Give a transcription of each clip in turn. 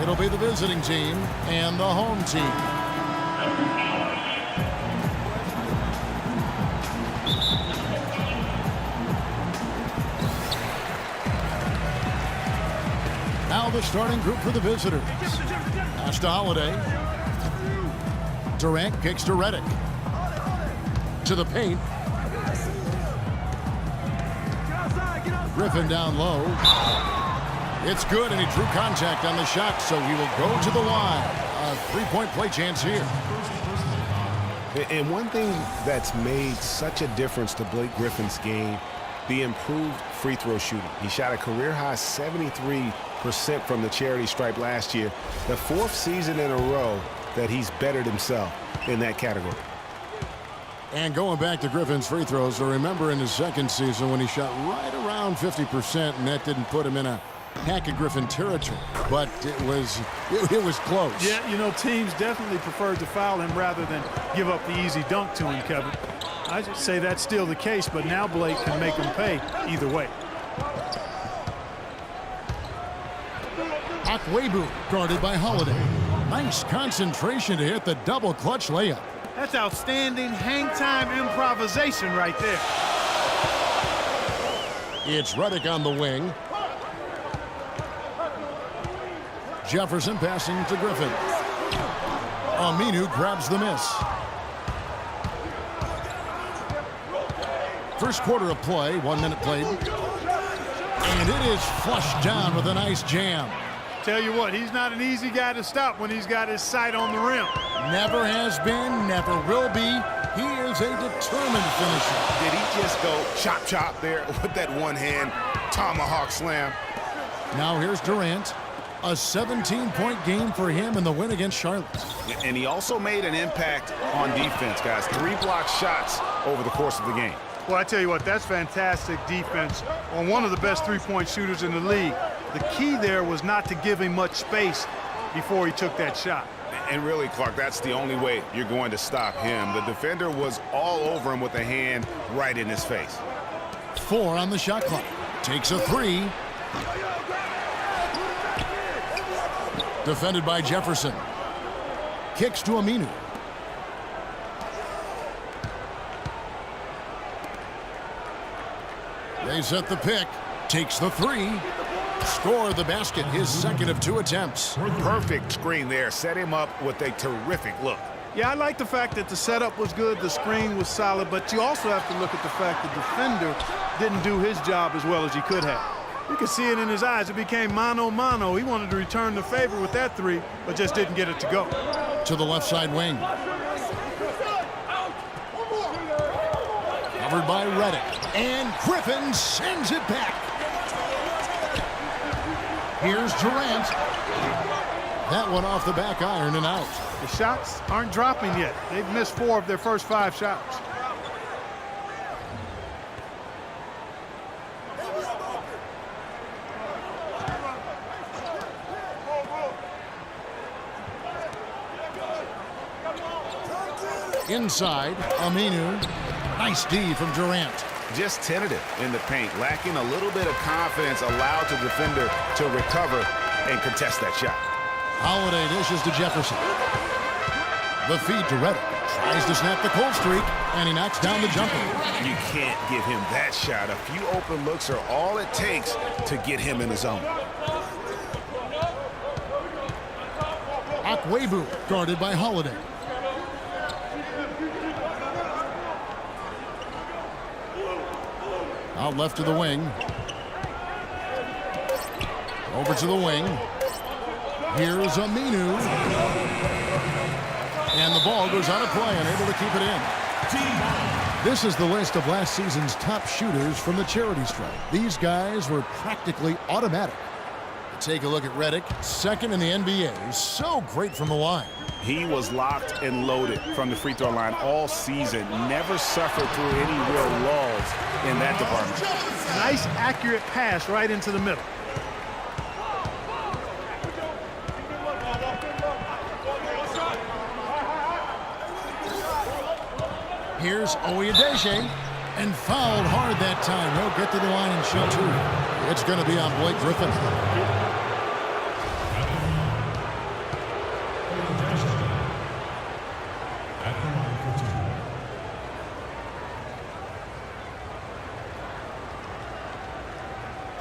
It'll be the visiting team and the home team. Now the starting group for the visitors. Pass to Holiday. Durant kicks to Redick. To the paint. Griffin down low. It's good, and he drew contact on the shot, so he will go to the line. A three-point play chance here. And one thing that's made such a difference to Blake Griffin's game, the improved free throw shooting. He shot a career-high 73% from the charity stripe last year, the fourth season in a row that he's bettered himself in that category. And going back to Griffin's free throws, I remember in his second season when he shot right around 50%, and that didn't put him in a Hack of Griffin territory, but it was close. Yeah, you know, teams definitely preferred to foul him rather than give up the easy dunk to him, Kevin. I should say that's still the case, but now Blake can make him pay either way. Akwebu guarded by Holiday. Nice concentration to hit the double clutch layup. That's outstanding hang-time improvisation right there. It's Redick on the wing. Jefferson passing to Griffin. Aminu grabs the miss. First quarter of play, 1 minute played. And it is flushed down with a nice jam. Tell you what, he's not an easy guy to stop when he's got his sight on the rim. Never has been, never will be. He is a determined finisher. Did he just go chop there with that one-hand tomahawk slam? Now here's Durant. A 17-point game for him in the win against Charlotte. And he also made an impact on defense, guys. 3 block shots over the course of the game. Well, I tell you what, that's fantastic defense on one of the best three-point shooters in the league. The key there was not to give him much space before he took that shot. And really, Clark, that's the only way you're going to stop him. The defender was all over him with a hand right in his face. 4 on the shot clock. Takes a 3. Defended by Jefferson. Kicks to Aminu. They set the pick. Takes the 3. Score the basket, his second of 2 attempts. Perfect screen there. Set him up with a terrific look. Yeah, I like the fact that the setup was good, the screen was solid, but you also have to look at the fact the defender didn't do his job as well as he could have. You can see it in his eyes. It became mano-mano. He wanted to return the favor with that 3, but just didn't get it to go. To the left side wing. Covered by Redick. And Griffin sends it back. Here's Durant. That one off the back iron and out. The shots aren't dropping yet. They've missed 4 of their first 5 shots. Inside, Aminu. Nice D from Durant. Just tentative in the paint, lacking a little bit of confidence, allowed the defender to recover and contest that shot. Holiday dishes to Jefferson. The feed to Redick. Tries to snap the cold streak, and he knocks down the jumper. You can't give him that shot. A few open looks are all it takes to get him in the zone. Akwebu guarded by Holiday. Out left to the wing. Over to the wing. Here's Aminu. And the ball goes out of play and able to keep it in. This is the list of last season's top shooters from the charity stripe. These guys were practically automatic. Take a look at Redick, second in the NBA. So great from the line. He was locked and loaded from the free throw line all season. Never suffered through any real lulls in that department. Nice, accurate pass right into the middle. Here's Oyedele, and fouled hard that time. He'll get to the line and shoot 2. It's going to be on Blake Griffin.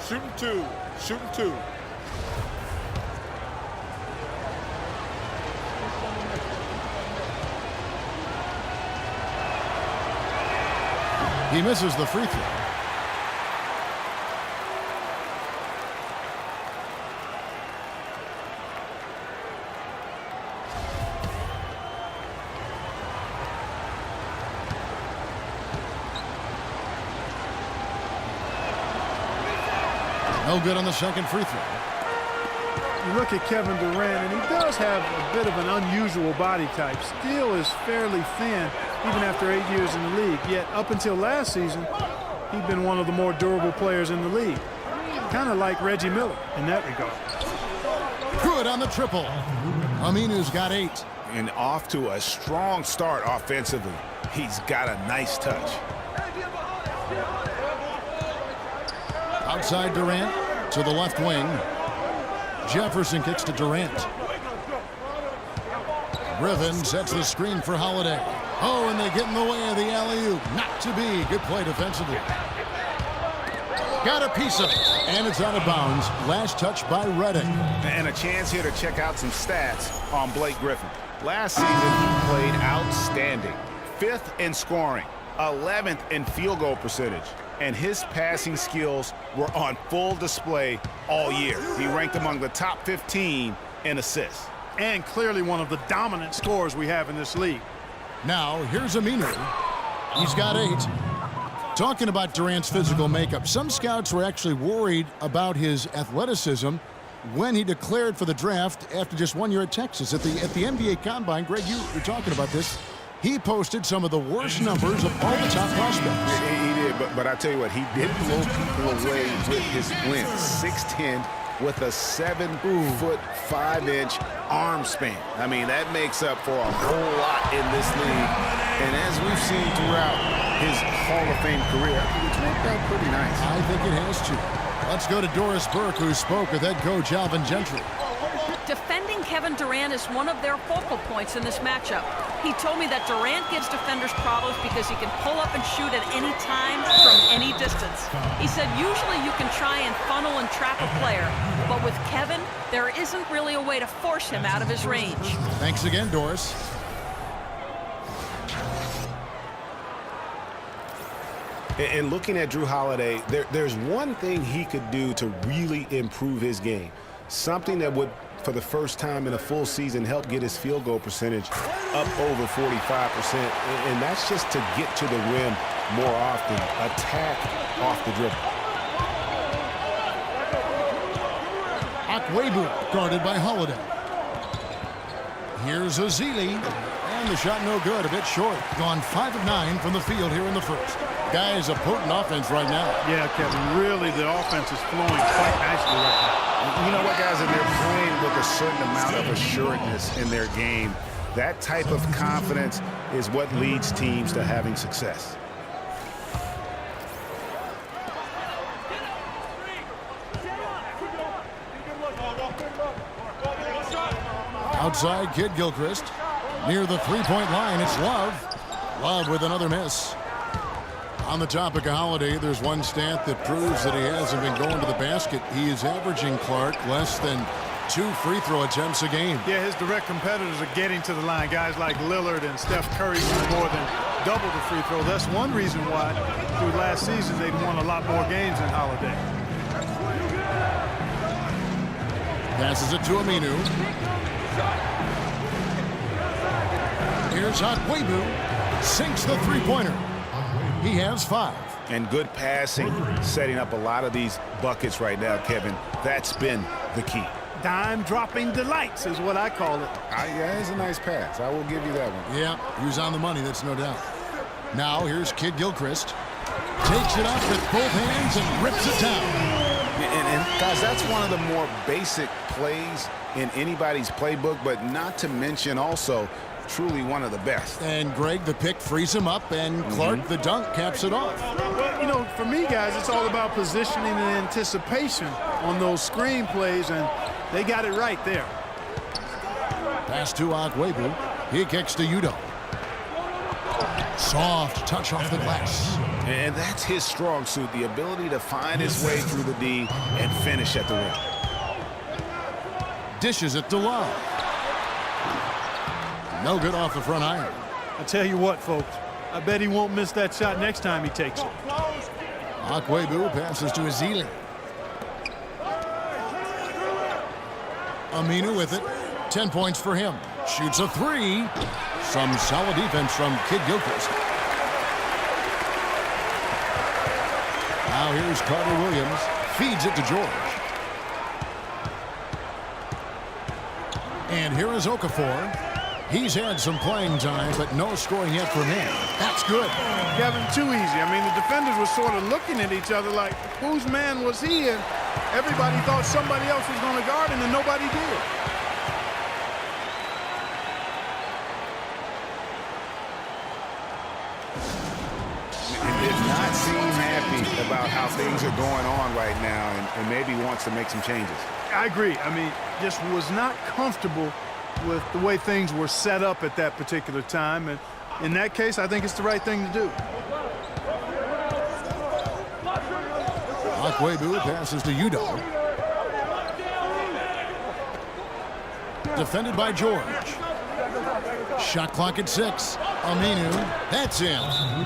Shooting two. Shooting two. He misses the free throw. No good on the second free throw. You look at Kevin Durant, and he does have a bit of an unusual body type. Still is fairly thin, even after 8 years in the league. Yet up until last season, he'd been one of the more durable players in the league. Kind of like Reggie Miller in that regard. Good on the triple. Aminu's got 8. And off to a strong start offensively. He's got a nice touch. Outside Durant to the left wing. Jefferson kicks to Durant. Griffin sets the screen for Holiday. Oh, and they get in the way of the alley-oop. Not to be. Good play defensively. Got a piece of it, and it's out of bounds. Last touch by Redick. And a chance here to check out some stats on Blake Griffin. Last season, he played outstanding. 5th in scoring, 11th in field goal percentage. And his passing skills were on full display all year. He ranked among the top 15 in assists. And clearly one of the dominant scorers we have in this league. Now, here's Aminu. He's got 8. Talking about Durant's physical makeup, some scouts were actually worried about his athleticism when he declared for the draft after just 1 year at Texas. At the NBA Combine, Greg, you were talking about this. He posted some of the worst numbers of all the top prospects. He did, but I tell you what, he did blow people away with his length. 6'10", with a 7'5" arm span. I mean, that makes up for a whole lot in this league. And as we've seen throughout his Hall of Fame career, I think it's worked out pretty nice. I think it has to. Let's go to Doris Burke, who spoke with head coach Alvin Gentry. Defending Kevin Durant is one of their focal points in this matchup. He told me that Durant gives defenders problems because he can pull up and shoot at any time from any distance. He said usually you can try and funnel and trap a player, but with Kevin, there isn't really a way to force him out of his range. Thanks again, Doris. And looking at Jrue Holiday, there's one thing he could do to really improve his game. Something that would, for the first time in a full season, help get his field goal percentage up over 45%. And that's just to get to the rim more often. Attack off the dribble. Akwebu guarded by Holiday. Here's Ezeli. And the shot no good, a bit short. Gone 5 of 9 from the field here in the first. Guys, a potent offense right now. Yeah, Kevin, really the offense is flowing quite nicely right now. You know what, guys, and they're playing with a certain amount of assuredness in their game. That type of confidence is what leads teams to having success. Outside, Kid Gilchrist. Near the three-point line, it's Love. Love with another miss. On the topic of Holiday, there's one stat that proves that he hasn't been going to the basket. He is averaging, Clark, less than 2 free throw attempts a game. Yeah, his direct competitors are getting to the line. Guys like Lillard and Steph Curry shoot more than double the free throw. That's one reason why through last season they'd won a lot more games than Holiday. Passes it to Aminu. Here's Akwebu. Sinks the three-pointer. He has 5. And good passing, setting up a lot of these buckets right now, Kevin. That's been the key. Dime-dropping delights is what I call it. Yeah, it's a nice pass. I will give you that one. Yeah, he was on the money, that's no doubt. Now here's Kid Gilchrist. Takes it up with both hands and rips it down. And guys, that's one of the more basic plays in anybody's playbook, but not to mention also truly one of the best. And Greg, the pick frees him up, and Clark, the dunk, caps it off. Well, you know, for me, guys, it's all about positioning and anticipation on those screen plays, and they got it right there. Pass to Akwebu. He kicks to Udo. Soft touch off the glass. And that's his strong suit, the ability to find his way through the D and finish at the rim. Dishes it to Love. No good off the front iron. I tell you what, folks, I bet he won't miss that shot next time he takes it. Akwebu passes to Ezeli. Aminu with it. 10 points for him. Shoots a three. Some solid defense from Kidd-Gilchrist. Now here's Carter Williams. Feeds it to George. And here is Okafor. He's had some playing time, but no scoring yet from him. That's good. Kevin, too easy. I mean, the defenders were sort of looking at each other like, whose man was he? And everybody thought somebody else was going to guard him, and nobody did. He did not seem happy about how things are going on right now and maybe wants to make some changes. I agree. I mean, just was not comfortable with the way things were set up at that particular time. And in that case, I think it's the right thing to do. Akwebu passes to Udo. Defended by George. Shot clock at 6. Aminu. That's in.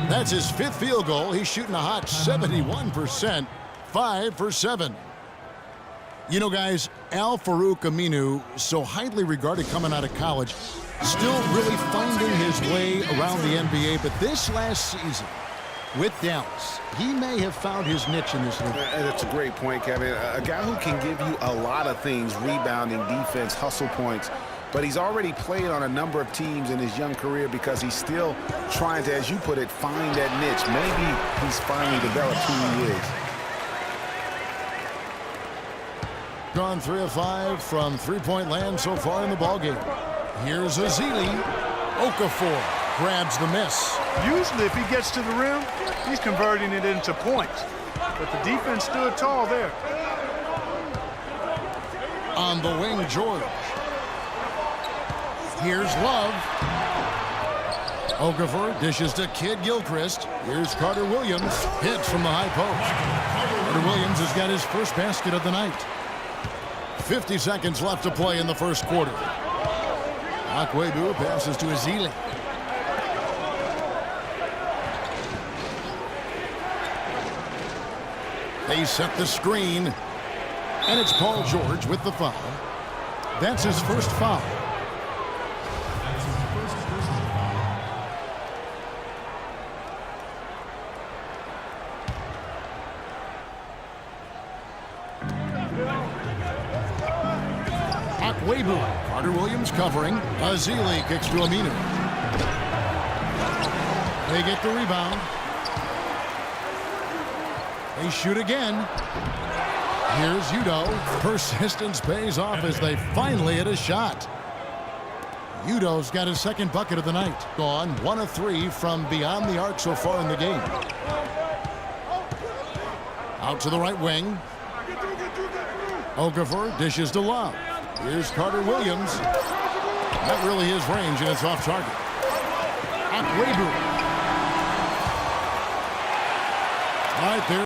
That's his 5th field goal. He's shooting a hot 71%. 5 for 7. You know, guys, Al-Farouq Aminu, so highly regarded coming out of college, still really finding his way around the NBA. But this last season with Dallas, he may have found his niche in this league. That's a great point, Kevin. A guy who can give you a lot of things, rebounding, defense, hustle points. But he's already played on a number of teams in his young career because he's still trying to, as you put it, find that niche. Maybe he's finally developed who he is. Gone 3 of 5 from three-point land so far in the ballgame. Here's Ezeli. Okafor grabs the miss. Usually, if he gets to the rim, he's converting it into points. But the defense stood tall there. On the wing, George. Here's Love. Okafor dishes to Kidd-Gilchrist. Here's Carter Williams. Hits from the high post. Carter Williams has got his first basket of the night. 50 seconds left to play in the first quarter. Akwebu passes to Ezeli. They set the screen. And it's Paul George with the foul. That's his first foul. Akwebu. Carter Williams covering. Ezeli kicks to Aminu. They get the rebound. They shoot again. Here's Udo. Persistence pays off as they finally hit a shot. Udo's got his second bucket of the night. Gone 1 of 3 from beyond the arc so far in the game. Out to the right wing. Okafor dishes to Love. Here's Carter Williams. Not really his range, and it's off target. Akwebu. All right, there.